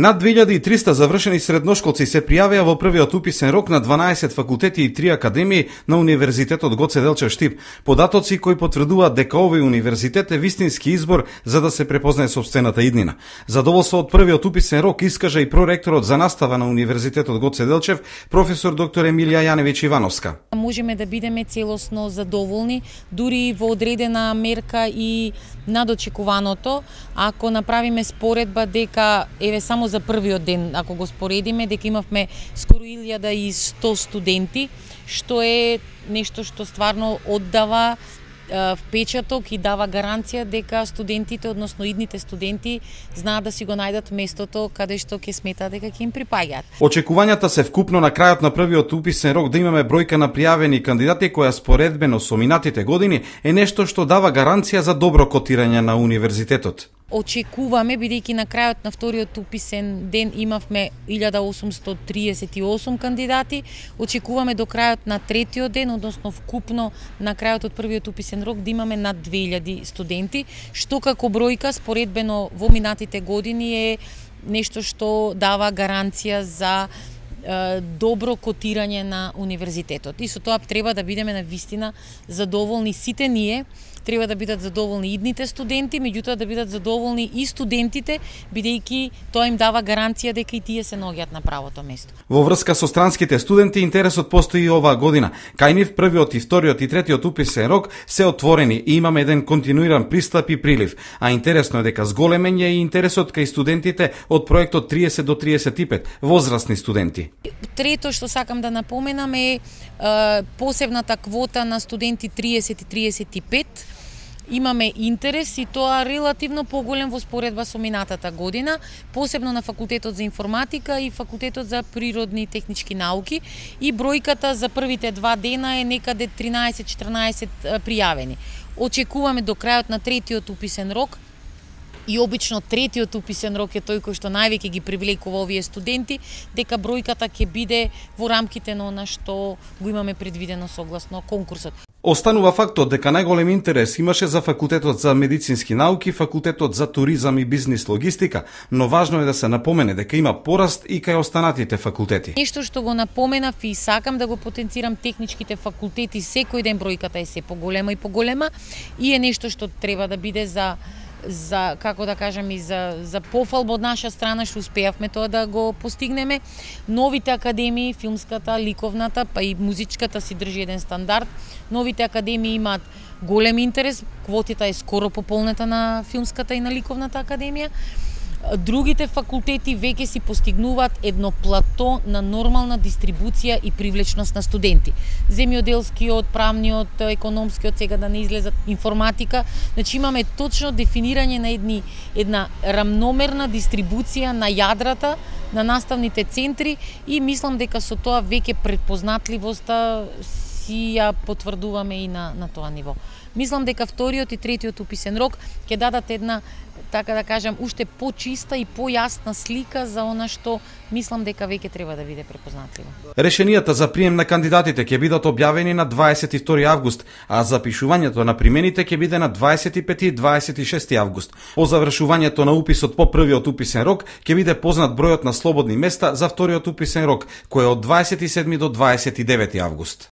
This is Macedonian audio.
Над 2300 завршени средношколци се пријавија во првиот уписен рок на 12 факултети и 3 академии на Универзитетот Гоце Делчев Штип. Податоци кои потврдуваат дека овој универзитет е вистински избор за да се препознае сопствената иднина. Задоволство од првиот уписен рок искажа и проректорот за настава на Универзитетот Гоце Делчев, професор доктор Емилија Јаневич Ивановска. Можеме да бидеме целосно задоволни, дури во одредена мерка и над очекуваното, ако направиме споредба дека само за првиот ден, ако го споредиме, дека имавме скоро 1100 студенти, што е нешто што стварно оддава впечаток и дава гаранција дека студентите, односно идните студенти, знаат да си го најдат местото каде што ќе сметаат дека ќе им припаѓаат. Очекувањата се вкупно на крајот на првиот уписен рок да имаме бројка на пријавени кандидати која споредбено со минатите години е нешто што дава гаранција за добро котирање на универзитетот. Очекуваме, бидејќи на крајот на вториот уписен ден имавме 1838 кандидати, очекуваме до крајот на третиот ден, односно вкупно на крајот од првиот уписен рок да имаме над 2000 студенти, што како бројка споредбено во минатите години е нешто што дава гаранција за добро котирање на универзитетот. И со тоа треба да бидеме на вистина задоволни сите ние, треба да бидат задоволни идните студенти, меѓутоа да бидат задоволни и студентите, бидејќи тоа им дава гаранција дека и тие се наоѓаат на правото место. Во врска со странските студенти, интересот постои и оваа година. Кај нив првиот и вториот и третиот уписен рок се отворени и имаме еден континуиран пристап и прилив. А интересно е дека зголемен е и интересот кај студентите од проектот 30 до 35, возрастни студенти. Трето што сакам да напоменам е посебната квота на студенти 30 и 35. Имаме интерес и тоа релативно поголем во споредба со минатата година, посебно на факултетот за информатика и факултетот за природни и технички науки, и бројката за првите 2 дена е некаде 13-14 пријавени. Очекуваме до крајот на третиот уписен рок, и обично третиот уписен рок е тој кој што највеќе ги привлекува овие студенти, дека бројката ќе биде во рамките на она што го имаме предвидено согласно конкурсот. Останува фактот дека најголем интерес имаше за факултетот за медицински науки, факултетот за туризам и бизнис логистика, но важно е да се напомене дека има пораст и кај останатите факултети. Нешто што го напоменав и сакам да го потенцирам, техничките факултети секој ден бројката е се поголема и поголема и е нешто што треба да биде за како да кажам и за пофалба од наша страна што успеавме тоа да го постигнеме. Новите академии, филмската, ликовната, па и музичката си држи еден стандард. Новите академии имаат голем интерес, квотата е скоро пополнета на филмската и на ликовната академија. Другите факултети веќе си постигнуваат едно плато на нормална дистрибуција и привлечност на студенти. Земјоделскиот, правниот, економскиот, сега да не излезат, информатика. Значи имаме точно дефинирање на една рамномерна дистрибуција на јадрата на наставните центри и мислам дека со тоа веќе предпознатливоста си ја потврдуваме и на тоа ниво. Мислам дека вториот и третиот уписен рок ќе дадат една, така да кажам, уште почиста и појасна слика за она што мислам дека веќе треба да биде препознатливо. Решенијата за прием на кандидатите ќе бидат објавени на 22 август, а запишувањето на примените ќе биде на 25 и 26 август. По завршувањето на уписот по првиот уписен рок ќе биде познат бројот на слободни места за вториот уписен рок, кој е од 27 до 29 август.